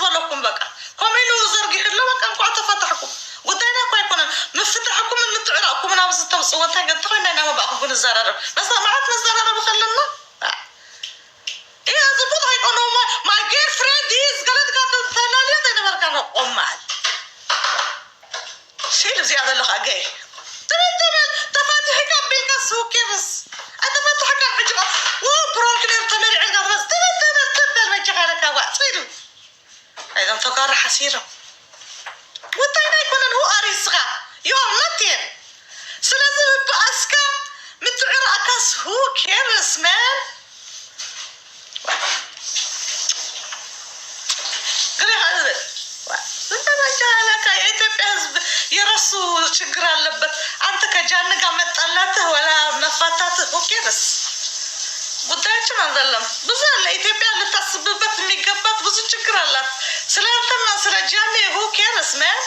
بالكم بقى كملوا زرقي كله بقى انكم تفتحكم قدينا كوي كنا مفتحكم من متعرقكم انا بس توصوا انت قلت لنا انا ما بقى الزرار بس ما عاد الزرار بخلنا ايه زبط هيك انه ما جير فريند هيز قالت ثانيه انا بركان امال شيل زياده اللي جاي تفاتحك بالكاس هو كيرس اتفتحك الحجره وبروكلير تمر عقب بس تبدا المجهره كوا صيدوا اذا فقار حسيره وطينا يكون هو اريسغا يوم نتين سلازم باسكا متعر اكاس هو كيرس مان قري هذا انت ما جالك يا يرسو شجر اللبت انت كجانك عم تطلعته ولا مفاتات وكيرس ጉዳያችን አይደለም ብዙ አለ ኢትዮጵያ ልታስብበት የሚገባት ብዙ ችግር አላት ስለአንተና ስለ ጃኔ ሁ ኬርስ ማን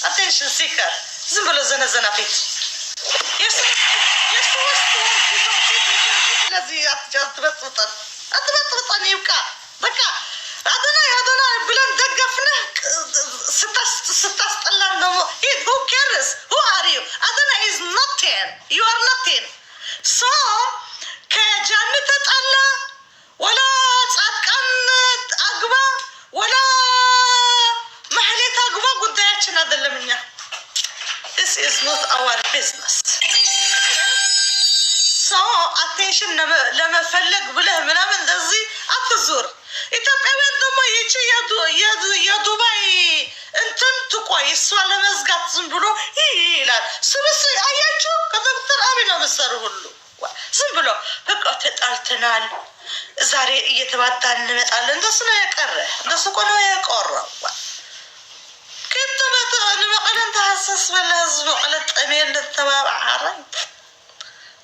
አቴንሽን ሲከር ዝም ብሎ ዘነዘና ፊት የሶስት ወር ጊዜ ለዚህ አትበጥብጠን ይብቃ በቃ አዶና ብለን ደገፍነህ ስታስጠላን ደግሞ ሁ ኬርስ ሁ አር ዩ አዶና ኢዝ ኖቲንግ ዩ አር ኖቲንግ ሶ ከጃን ተጣላ ወላ ጻድቃን አግባ ወላ ማህሌት አግባ ጉዳያችን አይደለምኛ this is not our business so attention ለመፈለግ ብለህ ምናምን እንደዚህ አትዙር ኢትዮጵያውያን ደግሞ ይቺ የዱባይ እንትን ትቆይ እሷ ለመዝጋት ዝም ብሎ ይላል ስብስ አያችሁ ከዶክተር አብይ ነው መሰሩ ሁሉ ዝም ብሎ በቃ ተጣልተናል ዛሬ እየተባዳን እንመጣለን እንደሱ ነው የቀረ እንደሱ ነው የቀረው كنت نبقى نتحسس بالهزم وقلت أمير للتباب عرب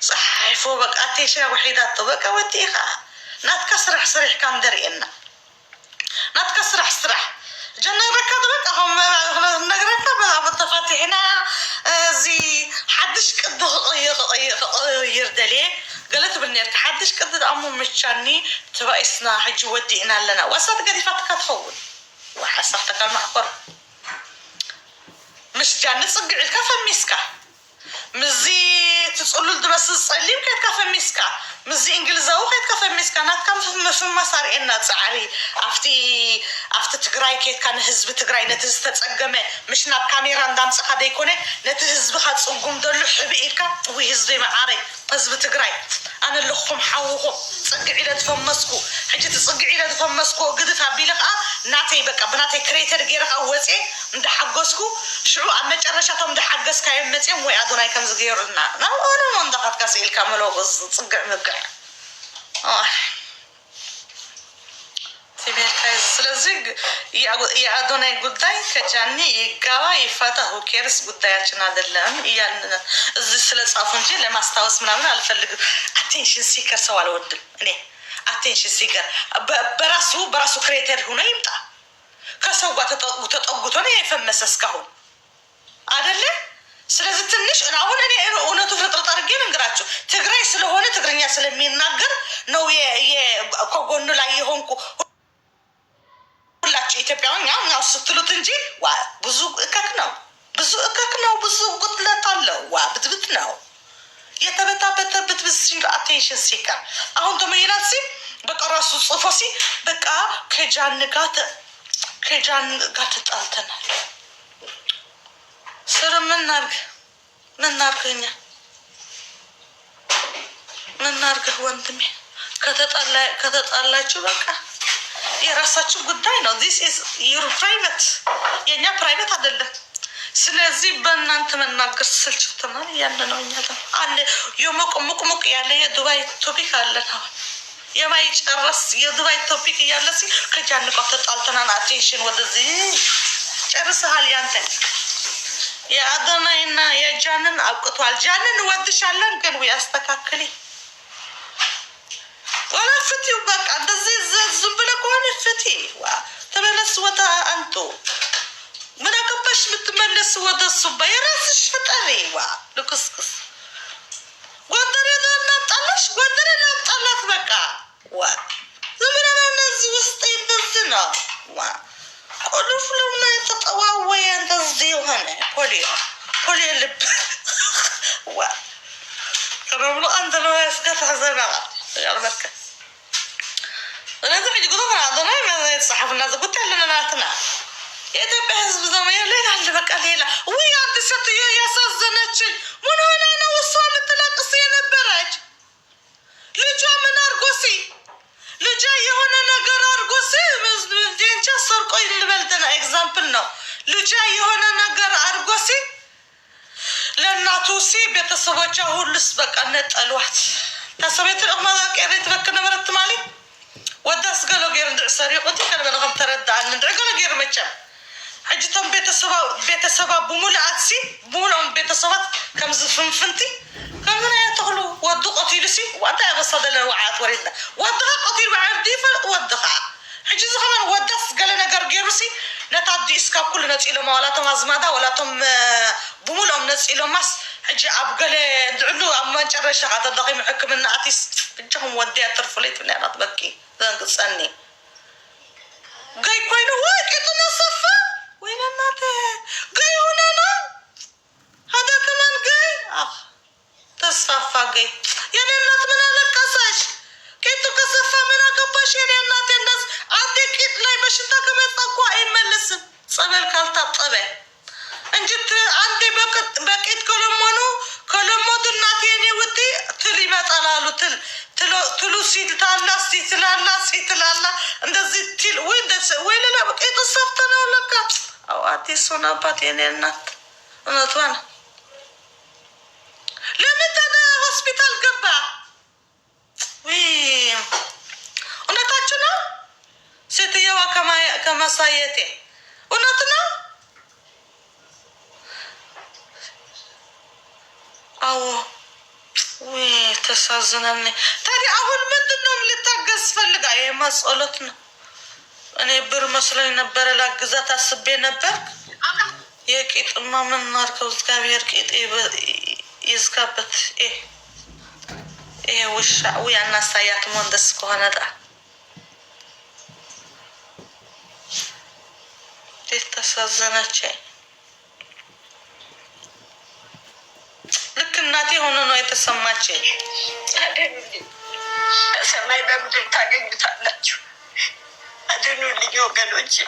صحيفو بقى أتيشا وحيدات بقى وديها نتكسرح صريح كان درينا نتكسرح صرح جنة ركض بقى هم نقرأنا بقى بالتفاتيحنا زي حدش قد يردلي قالت بالنيرك حدش قد أمو مشاني تبقى إسنا حج ودينا لنا وسط قديفاتك تحول وحسبتك المحبر مش جاني تصقع الكافة ميسكا مزي تقولوا الدرس الصليم كيف كافة ميسكا مزي إنجليزاو كيف كافة ميسكا نات كم في مسار إنها تعري أفتي تقرأي كيف كان حزب تقرأي نتهز تتسقمه مش ناب كاميرا ندام سقادة يكونه نتهز بخد صقوم دلو حبئيكا ويهزبي معاري حزب تقرأي أنا اللي خم حوهم تصقعي لتفمسكو حجي تصقعي لتفمسكو قدفها بيلك ناتي بك بناتي كريتر غيرك أوزي مد حقسكو شو عم تجرشاتهم ده حقس كاين متين ويا أدوناي كم زغيرنا أنا ما ندخل كاسيل كاملو بس تصقع مقع تبي كايز سلزق يا أدوناي قداي كجاني يقاوا يفتحوا كيرس قداياتنا دلهم يعني زي سلز أفنجي لما استوس منامنا الفلق attention seeker سوال ودل إني attention seeker براسو كريتر هنا يمتى كسوق وتتقطون يفهم مسكهم አይደለ ስለዚህ ትንሽ አሁን እኔ እውነቱ ፍጥረት አድርጌ ልንገራችሁ ትግራይ ስለሆነ ትግርኛ ስለሚናገር ነው የኮጎኑ ላይ የሆንኩ ሁላችሁ ኢትዮጵያውያን ያው ስትሉት እንጂ ብዙ እከክ ነው ብዙ ጉድለት አለው ብትብት ነው የተበታበተበት ብስል አቴንሽን ሲከር አሁን ደግሞ ይላል ሲ በቃ ራሱ ጽፎሲ በቃ ከጃን ጋር ተጣልተናል ስር ምን ናርገ ወንድሜ ከተጣላችሁ በቃ የራሳችሁ ጉዳይ ነው this is your private የኛ ፕራይቬት አይደለም ስለዚህ በእናንተ መናገር ስልችተናል ያለ ነው እኛ አለ የሞቅሞቅ ያለ የዱባይ ቶፒክ አለ ነው የማይጨርስ የዱባይ ቶፒክ ያለ ሲ ከጃንቆ ተጣልተናል አቴንሽን ወደዚህ ጨርሰሃል ያንተ የአዶናይና የጃንን አብቅቷል ጃንን ወድሻለን ግን ያስተካክሊ ወላ ፍቲው በቃ እንደዚህ ዝም ብለ ከሆነ ፍቲ ተመለስ ወደ አንቱ ምን አከባሽ ምትመለስ ወደ ሱባ የራስሽ ፍጠሪ ልክስክስ ጎንደሬና ጣላት በቃ ዝም ብለና እነዚህ ውስጥ ይደዝና بولي اللب كانوا أنت ما يسقط حزنا يا المركز أنا تبي تقولون هذا ما يصحف الناس قلت لنا ناتنا يا تبي حزب زمان ليه على بك علينا ويا عند ستي يا سازنتش من هنا أنا وصلت لك صيانة براج لجوا من أرجوسي لجاي هنا نجار أرجوسي من دين جسر قيل بلدنا إكزامبل نو لجاي هنا نجار أرجوسي لأن توسي بيتصوّجه هو لسبق أنت الوقت تسويت الأغمضة كأنت ركنا مرت مالي وداس قالوا غير سريقتي كان بنغم ترد عن قالوا غير متشم حجتهم بيتسبا بمولعتسي بمولعهم بيتسبات كم زفن فنتي كم هنا يتغلوا ودو قتيلسي وأنت بصدق الوعات وريدنا ودها قتيل وعبدي فودها حجي زخمان وداس قالنا غيرسي نتعدي إسكاب كل نتيلهم ولا تم أزمادا ولا تم بمولهم نتيلهم مس حجي أبقى دعلو أما جرى شغادة ضغيم حكم الناتيس بنجهم ودي أترفليت من أنا تبكي ذنك تسألني جاي كوينو واي كتنا صفا وين الناتي جاي هنا هذا كمان جاي تصفى جاي يعني النات من أنا كساش كيتو كسفة من أكباش يعني النات الناس عندي كيت لاي باش انت كمان تقوى اي ملسم صبر كالتا طبع انجت عندي بقيت كلمات الناتيني ودي تلي ما طلالو تلو سيتلالا اندزي تل وين انا بقيت الصفتنا ولا او اتي سونا باتيني النات نتوانا لمت انا هوسبيتال قبا وي ونتاچنا ستيوا كما سايتي ونتنا أو وي تسازنني تاري أول مدنهم لتاقز فلقا إيه مسؤولتنا أنا بر مسؤولي نبر لاقزات أسبي نبرك يكيت أما من ناركوز كابير كيت يزكابت إيه وشا ويا الناس سايات مهندس كوهنا دا تسازنت شيء لك الناتي هنا نو يتسمعش سماي بمدن تاجن بتاعنا أدنو اللي يوقنوش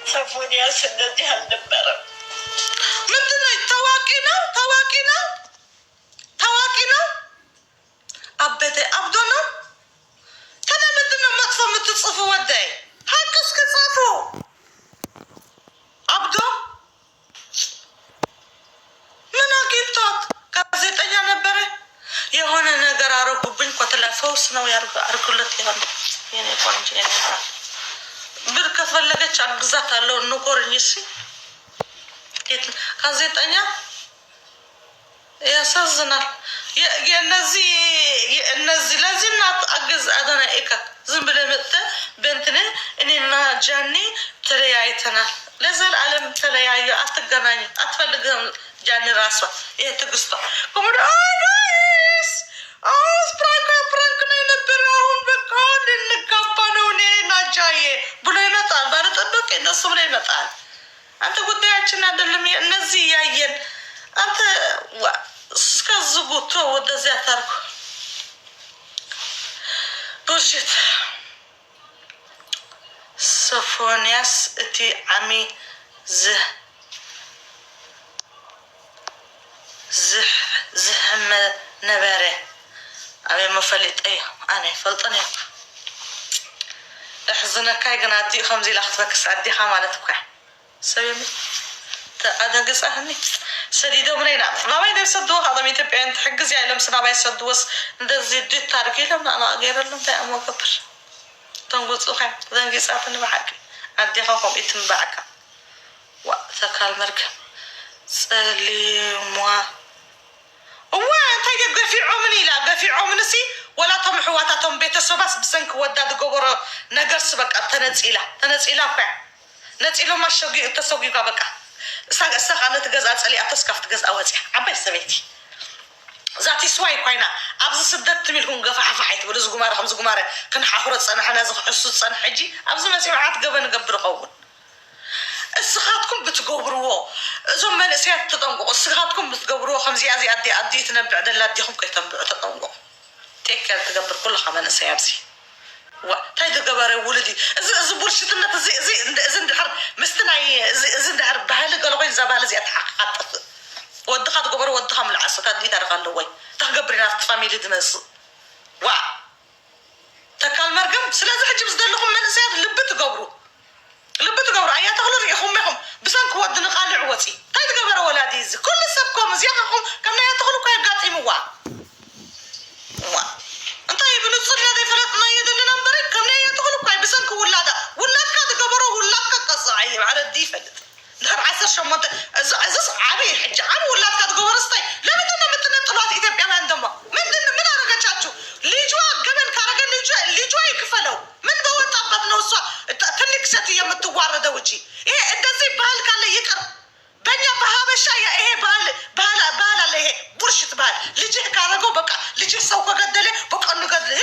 سفوني أسند جهل نبرة مدن تواكينا أبدونا تنا مدن مطفى متصفوا وداي هاكس كصفوا أبدو من أكيدات كازيتني نبرة يهون نجار أركوبين قتلا فوس نو ياركولت يهون يعني كونج يعني بركة فلقة شغزات الله نقول نيسي كازيتني يا سازنا يا نزي لازم نتأجز أدنى إيكا زنبلة متى بنتنا إننا جاني تريايتنا لازال علم ترياي أتجناني أتفلق جاني راسه إيه تقصته كم رأيس برانك نبراهم بكون النكابانوني نجاي بلينا طال بارت أبوك إذا صبرينا طال أنت قلت يا أخي نادلمي نزي ياين أنت سكزبوتو وده زيتاركو برشت سفونياس اتي عمي زهم نباره عمي مفلت ايه انا فلطني احزنك كاي قنادي خمزي لاختك سعدي حمالتك سويمي هذا قصة سديدة منينا ما يدري صدوها هذا ميتبع أنت حجز يعني لم سنا بيس صدوس ندز يدي تاركي لم أنا غير لهم ده أمو كبر تنقول صخم ذن قصة تنبعك عندي خاكم يتنبعك وثقال مركب سلي موا أنت يجي في عمني لا في عمنسي ولا طمحوا واتهم بيت السباس بسنك وداد جبر نجرس بك تنزيلا فع نزيلا ما شوقي تسوقي كبكا ساق أنا تجز أسألي أتسكف تجز أوزع عبي سبيتي ذاتي سواي كوينا أبز سدت تميلهم قفا فحيت ورز جمارة خمس جمارة كان حخرت أنا حنازق حسوس أنا حجي أبز ما سمعت قبل نقبل قوون እስኻትኩም ብትገብርዎ እዞም መንእሰያት ተጠንቅቁ እስኻትኩም ብትገብርዎ ከምዚ ኣዚ ኣዲ ትነብዕ ደላ ዲኹም ከይተንብዑ ተጠንቅቁ ቴከር ትገብር ኩልኻ መንእሰይ ኣብዚ እንታይ ዝገበረ ውልዲ እዚ ቡልሽትነት እዚ እንድሕር ምስቲ ናይ እዚ እንድሕር ባህሊ ገለ ኮይኑ እዛ ባህሊ እዚኣ ተሓቃጥፍ ወድኻ ትገበሮ ወድኻ ምልዓሰት ኣዲ ታሪክ ኣለወይ ተክገብር ኢና ፋሚሊ ድመፅእ ተካል መርገም ስለዚ ሕጂ ዝደለኹም መንእሰያት ልቢ ትገብሩ ኣያ ተኽሉ ርኢኹም ኢኹም ብሰንኪ ወዲ ንቃልዕ ወፂ እንታይ ትገበረ ወላዲ እዚ ኩሉ ሰብኮም እዚኣኹም ከም ናይ ተኽሉ እኳ የጋጢምዋ እንታይ ብንፅርና ዘይፈለጥና የደለና እምበረ ከም ናይ ተኽሉ እኳ ብሰንኪ ውላድካ ትገበሮ ውላድካ ቀፅዓይ ዓለዲ ይፈልጥ ድሕር 18 እዚስ ዓበይ ሕጂ ዓብ ውላድካ ትገበሮ ስታይ ለምንድን ነው የምትነጥሏት ኢትዮጵያውያን ደሞ ምን አረገቻችሁ ልጅዋ ገበን ካረገ ልጅዋ ይክፈለው ምን በወጣባት ነው እሷ ትልቅ ሴት የምትዋረደው እንጂ ይሄ እንደዚህ ባህል ካለ ይቅር በእኛ በሀበሻ ይሄ ባህል አለ ይሄ ቡርሽት ባህል ልጅህ ካረገው በቃ ልጅህ ሰው ከገደለ በቃ እንገድል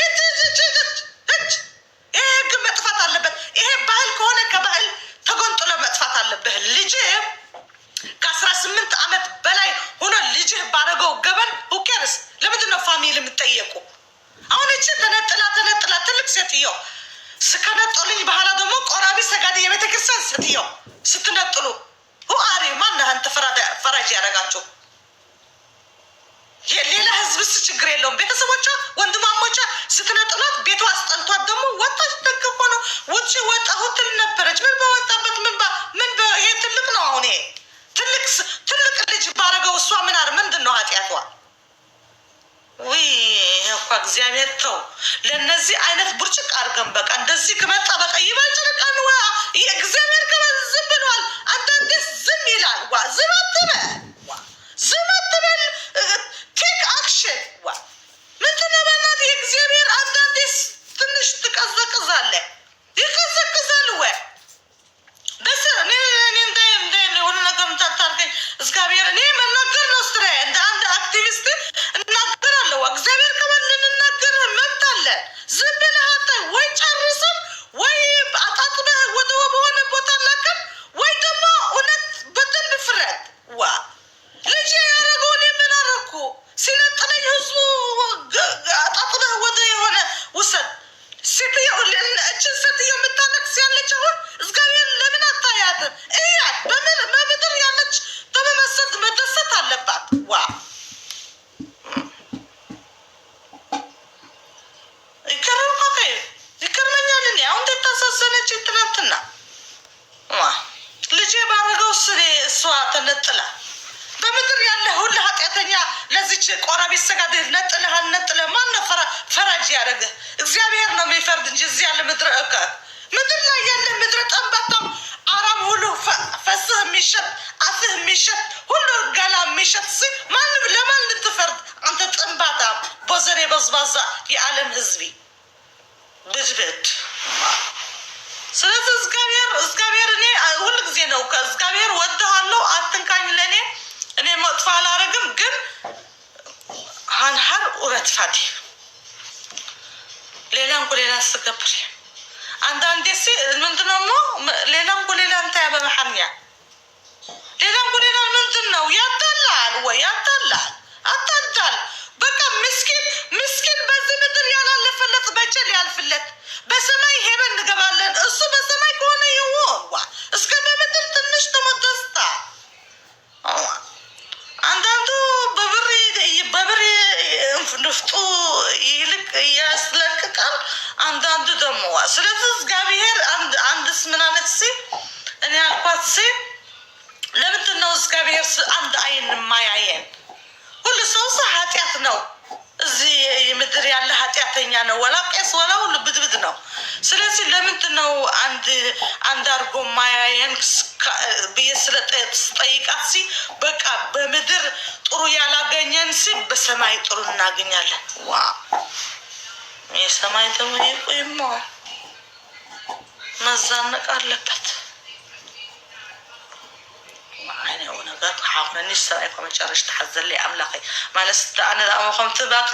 ይሄ ህግ መጥፋት አለበት ይሄ ባህል ከሆነ ከባህል ተጎንጥሎ መጥፋት አለበት ልጅህ ከ18 ዓመት በላይ ሆኖ ልጅህ ባረገው ገበን ሁኬርስ ለምንድን ነው ፋሚሊ የምትጠየቁ አሁን እቺ ተነጥላ ትልቅ ሴትዮ ስከነጥሉኝ በኋላ ደግሞ ቆራቢ ሰጋዲ የቤተክርስቲያን ሴትዮ ስትነጥሉ ሁአሪ ማነህ አንተ ፈራጅ ያደረጋችሁ የሌላ ህዝብስ ችግር የለውም ቤተሰቦቿ ወንድማሞቿ ስትነጥሏት ቤቷ አስጠልቷት ደግሞ ወጣች ተከኮ ነው ውጪ ወጣ ሆቴል ነበረች ምን በወጣበት ምን ይሄ ትልቅ ነው አሁን ይሄ ትልቅ ልጅ ባረገው እሷ ምንድን ነው ኃጢአቷ ወይ እኮ እግዚአብሔር ተው ለነዚህ አይነት ቡርጭቅ አድርገን በቃ እንደዚህ ከመጣ በቃ ይበልጭልቃን እግዚአብሔር ዝም ብሏል አንዳንዴ ዝም ይላል ዝም አትበል ቴክ አክሽን ምንድን ነው በእናትህ የእግዚአብሔር አንዳንዴ ትንሽ ትቀዘቅዛለህ ይቀዘቅዛል ወይ በስ እኔ የሆነ ነገር ምታታርገኝ እግዚአብሔር እኔ መናገር ነው ስራ እንደ አንድ አክቲቪስት እናገራለሁ እግዚአብሔር ከመልን እናገር መብት አለን ዝም ብለህ አታይ ወይ ጨርስም ወይ አጣጥበህ ወደ በሆነ ቦታ ላከም ወይ ደግሞ እውነት በደንብ ፍረድ ልጅ ያደረገው እኔ ምን አደረኩ ሲነጥለኝ ህዝቡ አጣጥበህ ወደ የሆነ ውሰድ እችን ሴትዮ የምታለቅስ ያለች አሁን እግዚአብሔር ለምን አታያትም እያት በምድር ያለች መደሰት አለባት ይገርመኛል እኔ አሁን እንደታሳዘነች ትናንትና ልጄ ባረገው እሷ ተነጥላ በምድር ያለ ሁሉ ኃጢአተኛ ለዚች ቆራቢ ሰጋድ ነጥለህ ማነው ፈራጅ ያደረገ እግዚአብሔር ነው የሚፈርድ እንጂ እዚህ ያለ ምድር ላይ ያለ ምድረ ጠንባታም አራም ሁሉ ፈስህ የሚሸጥ አፍህ የሚሸጥ ሁሉ ገላ የሚሸጥ ማንም ለማን ልትፈርድ አንተ ጠንባታ ቦዘኔ በዝባዛ የዓለም ህዝቢ ብድብድ ስለዚህ እግዚአብሔር እኔ ሁሉ ጊዜ ነው ከእግዚአብሔር ወደሃለሁ አትንካኝ ለእኔ እኔ መጥፎ አላረግም ግን ሃንሃር ኡረት ፋዲ ሌላም ሌላ ስገብር አንዳንዴ ምንድን ነው ሌላም ሌላ እንታይ በመሐንያ ሌላም ሌላ ምንድን ነው ያጣላል ወይ አታዳል በቃ ምስኪን በዚህ ምድር ያላለፈለት በጀል ያልፍለት በሰማይ ሄበን እንገባለን እሱ በሰማይ ከሆነ ይሆን እስከ በምድር ትንሽ ተመደስታ አንዳንዱ በብር ንፍጡ ይልቅ ያስለቅቃል አንዳንዱ ደግሞ ስለዚህ እግዚአብሔር አንድስ ምን አለት እኔ አልኳት ለምንድን ነው እግዚአብሔር አንድ አይን የማያየን ሁሉ ሰው ኃጢአት ነው እዚህ ምድር ያለ ኃጢአተኛ ነው ወላ ቄስ ወላ ሁሉ ብድብድ ነው ስለዚህ ለምንድን ነው አንድ አርጎ ማያየን በየስለጠይቃት በቃ በምድር ጥሩ ያላገኘን በሰማይ ጥሩ እናገኛለን የሰማይ ደግሞ ይቆይማ መዛነቅ አለበት አይነው ነገር حاولني سرايكم መጨረሻ ተሐዘለ አምላኬ ማለት እኔ አሁን ተባቃ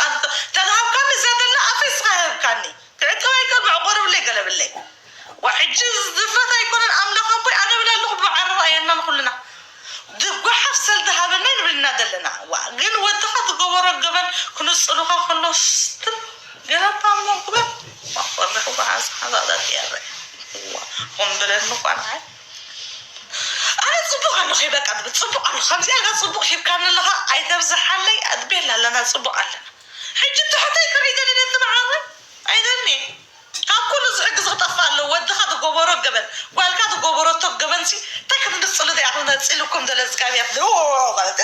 ተዳብካን ዘደላ አፍስ ካኒ تعتوي كم عقرب لي قلب لي وحجز ضفت يكون الأملاك أبوي أنا بلا لغة بعرف مستر قالت عم قبل ما فرحوا بعض هذا يا هم بلن مقان هاي أنا صبغ عنه خيبك أنا بتصبغ عنه خمسة أنا صبغ خيب كان لها أي تفزح علي أدبه لنا صبغ علنا حجت حتى يكريد لنا أنت معاهم أيضاً كل زعج زغطفة له ودخل الجبارة قبل والكاد الجبارة طب قبل سي تكمل الصلاة دي عملنا تسألكم ده لازم يبدو قلت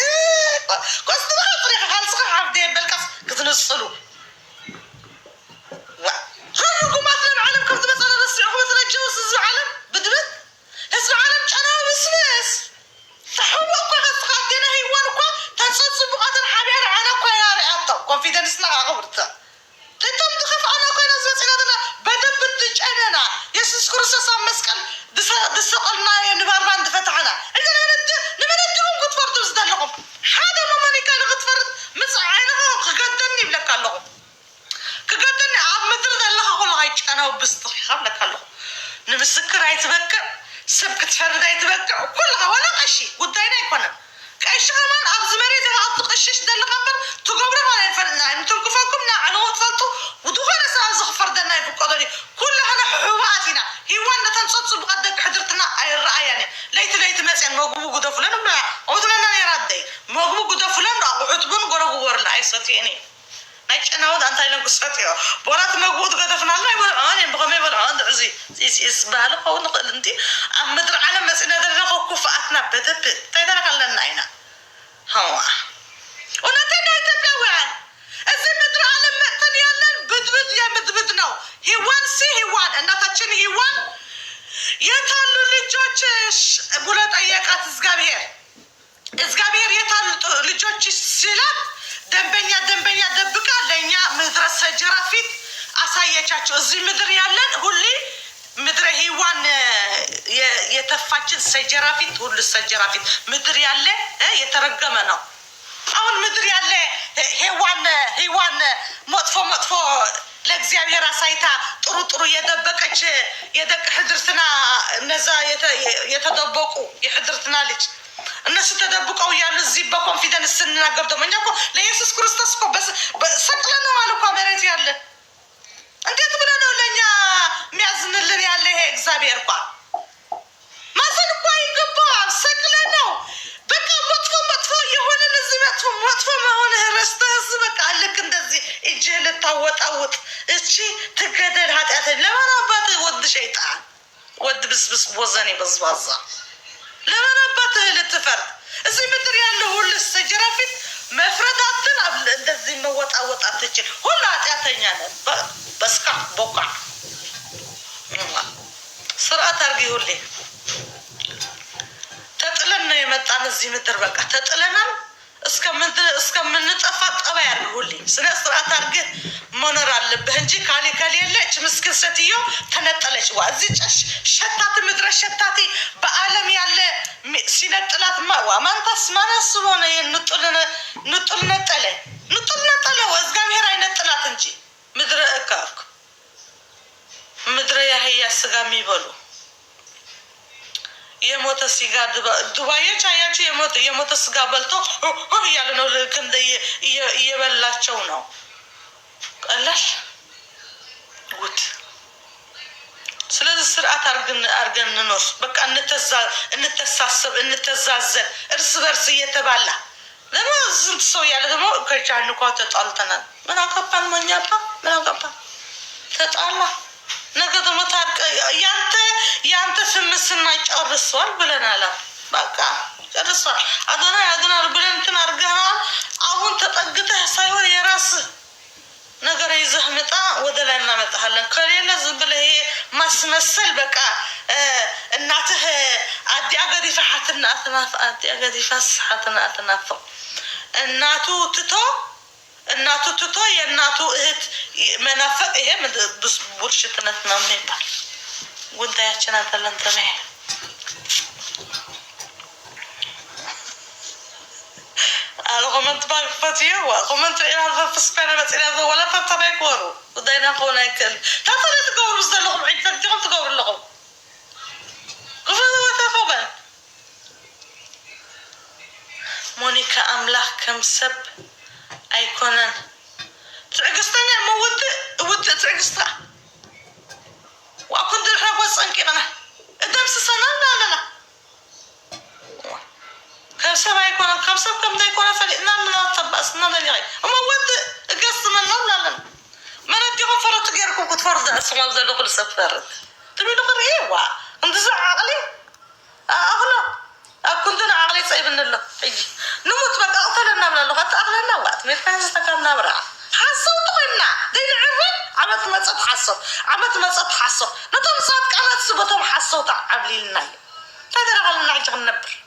قصد ما طريقة خالص عبدي بالكف كذا نصلوا خلوكم مثلا عالم كم مثلا رسي أو مثلا جوز العالم بدبت اسم عالم أنا بس تحوق قصد قدنا هي وانكم تنصص بقات الحبير أنا كويا رأيته confidence لا عبرته تتم تخاف أنا كويا نزلت إلى بدبت أنا يسوع كرسي صام مسكن دسقلنا ينبار بند فتحنا إذا نبندهم قد فرد زدلهم هذا ما ماني كان قد فرد مس عينها قدني بلك اللهم كقدني عم مدرد الله أقول هاي أنا وبستخي خبلك اللهم نمسكر هاي تبكر سبك تفرد هاي تبكر كلها ولا أشي قدينا يكونن كأيش كمان أبز مريض هاد قشش دل قبل تقبره ولا يفلنا يعني تلقفكم نعنو تفلتوا ودخل ساز فردنا يفقدني كلها حواتنا هي وانا تنصت بقدك حضرتنا أي الرأي يعني ليت مثلا موجود قد فلان ما عودنا يردي موجود قد فلان وحطبون قرقوا ورنا أي صتيني نيج أنا ود أنت يلقوا صتيه بورات موجود قد فلان لا يقول أنا بقومي بالعند عزي إسبال أو نقل أنتي أم مدر على مسألة ذلك كفأتنا بدب تيدا قلنا هنا هوا ونتنا يتبلوان إذا مدر على مقتن يالن بدبد يا مدبدنا هيوان سي هيوان أنا تشين هيوان يتالو لجوتش بولاد أياك إزغابير يتالو لجوتش سيلات دنبنيا دبكا لنيا مدرسة جرافيت أسايا زي مدر يالن هولي مدر هيوان يتفاجئ سجرافيت هول السجرافيت مدر ياله يترجمنا أول مدر ياله هيوان مطفو لእግዚአብሔር አሳይታ ጥሩ የደበቀች የደቅ ሕድርትና እነዛ የተደበቁ የሕድርትና ልጅ እነሱ ተደብቀው ያሉ እዚህ በኮንፊደንስ ስንናገር ደግሞ እኛ እኮ ለኢየሱስ ክርስቶስ እኮ ሰቅለነው አለ እኮ መሬት ያለ እንዴት ብለህ ነው ለእኛ የሚያዝንልን ያለ ይሄ እግዚአብሔር እኮ ማዘን እኮ አይገባም ሰቅለነው በቃ መጥፎ የሆነን እዚህ መጥፎ መሆን ረስተህ በቃ ልክ እንደዚህ እጅህ ልታወጣውጥ እቺ ትገደል ኃጢአት ለማናባት ወድ ሸይጣን ወድ ብስብስ ቦዘኔ በዝባዛ ለማናባት ልትፈርድ እዚህ ምድር ያለው ሁሉ ሰጀራፊት መፍረዳትን አብለ እንደዚህ መወጣወጣት ትችል ሁሉ ኃጢአተኛ ነን በስካ ቦካ ስርዓት አርጊ ሁሌ ተጥለን ነው የመጣን እዚህ ምድር በቃ ተጥለናል እስከምንጠፋ ጠባ ያርግ ሁሌ ስነ ስርዓት አርግ መኖር አለብህ እንጂ ካሊ ከሌለች ምስኪን ሴትዮ ተነጠለች እዚህ ሸታት ምድረ ሸታቲ በዓለም ያለ ሲነጥላት ማንታስ ማናስቦ ነው ንጡል ነጠለ እግዚአብሔር አይነጥላት እንጂ ምድረ እካክ ምድረ ያህያ ስጋ የሚበሉ የሞተ ስጋ ዱባዮች አያችሁ የሞተ ስጋ በልቶ ያለ ነው ልክ እንደ እየበላቸው ነው ቀላል ጉድ ስለዚህ ስርዓት አርገን እንኖር በቃ እንተሳሰብ እንተዛዘን እርስ በርስ እየተባላ ለማ ዝንት ሰው ያለ ደግሞ ከቻን እኮ ተጣልተናል ምን አቀባን ማኛባ ምን አቀባን ተጣላ ነገ ደግሞ ታርቀ ያንተ ስምስና ጨርሷል ብለናል በቃ ጨርሷል አድናል ብለን እንትን አርገናል አሁን ተጠግተህ ሳይሆን የራስ ነገር ይዘህ መጣ ወደ ላይ እናመጣለን ከሌለ ዝም ብለህ ማስመሰል በቃ እናትህ አዲያገዲ ፈሐትና አዲያገዲ ፈስሐትና አትናፈ እናቱ ትቶ የእናቱ እህት መናፈቅ ይሄ ቡልሽትነት ነው የሚባል ጉዳያችን አይደለም ተመሄ الغمنت باقفتيه وغمنت إلى هذا فسبنا بس إلى هذا ولا تتبعوا ودينا قونا كل تطلع تقول رز لهم عيد تجرب تقول لهم قفزوا وتفوبا مونيكا أملاح كم سب أيقونن تعجزتني موت تعجزتها وأكون درها وصنك أنا الدرس سنة لا خمسة كم دا يكون فلئنا لنا طبقنا للغاية أما ود قص من لا ما نديهم فرط غيركم كنت فرض أسمع بذلك كل سفرت تبي نقول إيه انتزع عقلي أغلى كنت أنا عقلي صعب إن الله يجي نموت بقى أغلى من الله حتى أغلى وقت ما يفهم استكملنا برا حصلت قلنا دين عرفت عملت ما تحصل نتم صادق أنا تسبتهم حصلت عبلي الناي هذا رغل نعيش النبر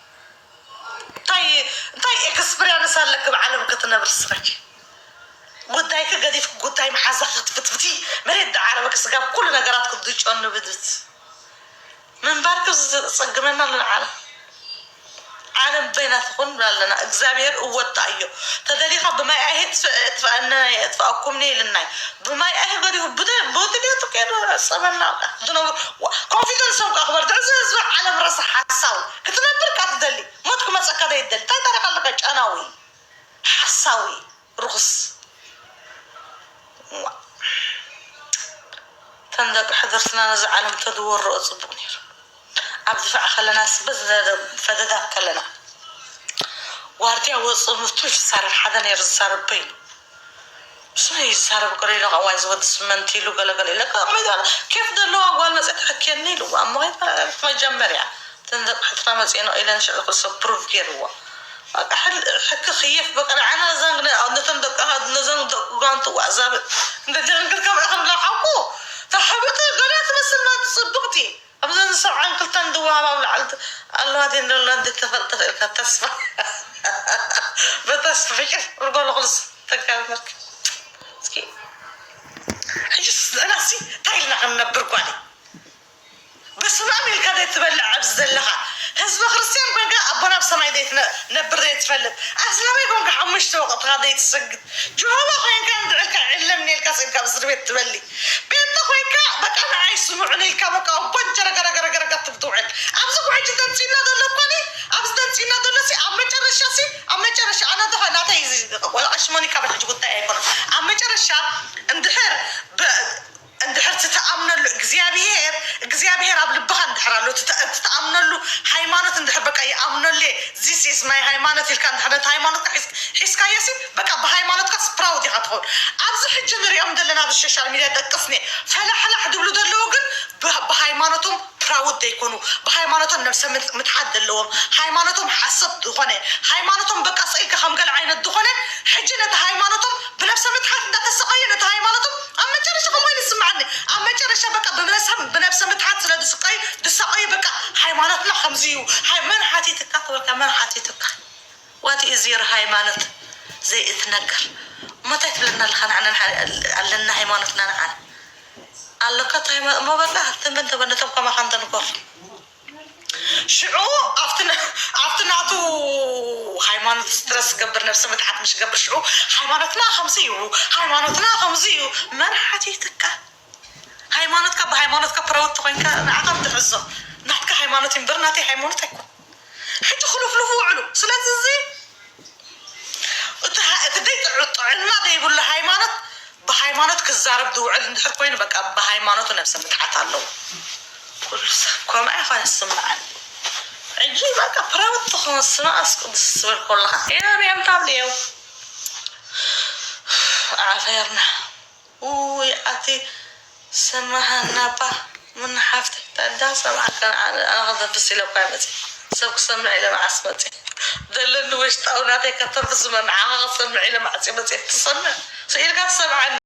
طيب اكسبريان صار لك بعلم كتنبر السراج قداي كقديف قداي محازق فتفتي مريد عربك سقاب كل نقرات كدوش أنه بدت من باركز صقمنا للعالم عالم بيناتكم لنا اكزابير ووطايو تدريخا بما اهيت فأنا فأكمني للناي بما اهي غريب بودي تكيرو سبنا دنو كونفيدنس اخبار تعزز عالم راس حساو كتنبر كاتدلي متكم مسكا يدل تاي طريقه لك اناوي حساوي رخص تندق حضرتنا نزع عالم تدور رؤوس بنير عبد الفع خلنا بس فددا كلنا وارديا وصمتوش صار حدا يرزار بين شنو يصار بقري له عوايز ود سمنتي له قال لك كيف دلو اقوال ما تحكيني له اما ما جمر يعني تندق حتى ما زينو الى نشأ قصه بروف غير حكي خيف بقى انا زنقنا او نتندق هذا نزن قانت وعذاب انت جنقل كم اخر لا حقو فحبيت قالت بس ما تصدقتي أبدا نسمع عن كل تندوها ولا علت الله هذه إنه لندي تسمع بتسمع رجال خلص تكلمك سكي حجز أنا سي تايلنا عن نبرقاني بس ما أمي كذا يتبلع عبز لها هزب خرسيان كونك أبنا بسماي ديت نبر ديت فلت أسلامي كونك حمشت وقت هذا يتسجد جوابا خوين كان دعك علمني الكاس إنك بزربيت تبلي بنت خويك بك أنا عايش سمعني الكابك أو بنجر جرا تبدوعك أبزق واحد تنسينا دلقاني أبز تنسينا دلسي أما جرشة أنا ده لا تيزي ولا أشموني كابل حجوت تأكل أما جرشة اندحر تتأمن له እግዚአብሔር አብልብህ اندحر له تتأمن له ሃይማኖት اندحر በቃ ያምነ له this is my ሃይማኖት ይልካ اندحر ሃይማኖት ሒስካ የሲ በቃ በሃይማኖት ካስ ፕራውድ ይኸው ኣብዚ ሕጂ ንሪኦም ዘለና ብሶሻል ሚዲያ ደቅስኔ ፈላሕላሕ ድብሉ ደለው ግን በሃይማኖቶም ፕራውድ ይኮኑ በሃይማኖቶም ነፍሰ ምትሓድ ደለዎም ሃይማኖቶም ሓሰብ ዝኾነ ሃይማኖቶም በቃ ሰይከ ከምገል ዓይነት ዝኾነ ሕጂ ነቲ ሃይማኖቶም ብነፍሰ ምትሓድ እንዳተሰቃየ ነቲ ሃይማኖቶም ኣብ መጨረሻ ከመይ ይስማዓኒ ኣብ መጨረሻ በቃ بنفس متحت لا دسقي بقى ሃይማኖትና خمزيو من حاتيتك بقى من حاتيتك واتي ازير ሃይማኖት زي اتنقر متى تبلنا الخن عنا ሃይማኖትና نعن አለከታ ما بقى تمنت بنتبقى ما خنت نقول شعو አፍትናቱ ሃይማኖት ስትረስ قبر نفس متحت مش قبر شعو ሃይማኖትና خمزيو من حاتيتك ሃይማኖትካ በሃይማኖትካ ፕራውድ ኮይንካ ንዓኻም ትሕዞ ናትካ ሃይማኖት እምበር ናተይ ሃይማኖት ኣይኮን ሕጂ ክልፍልፉ ውዕሉ ስለዚ እዚ እቲ ደይጥዕና ደይብሉ ሃይማኖት በሃይማኖት ክዛረብ ዝውዕል እንድሕር ኮይኑ በቃ በሃይማኖቱ ነፍሰ ምትሓት ኣለዎ ኩሉ ሰብ ከምኣ ይኮነ ዝስምዓኒ ሕጂ በቃ ፕራውድ ትኾን ስማ ኣስቅድስ ዝብል ከለካ እዮም ታብልየው ዓፈርና ውይ ኣቲ سمعنا با من حفتك تدا سمعك انا غضب بس لو قامت سوق سمع الى معصمتي دلن وش طاونا فيك ترفز من عاصم الى معصمتي تصنع سيلك سمع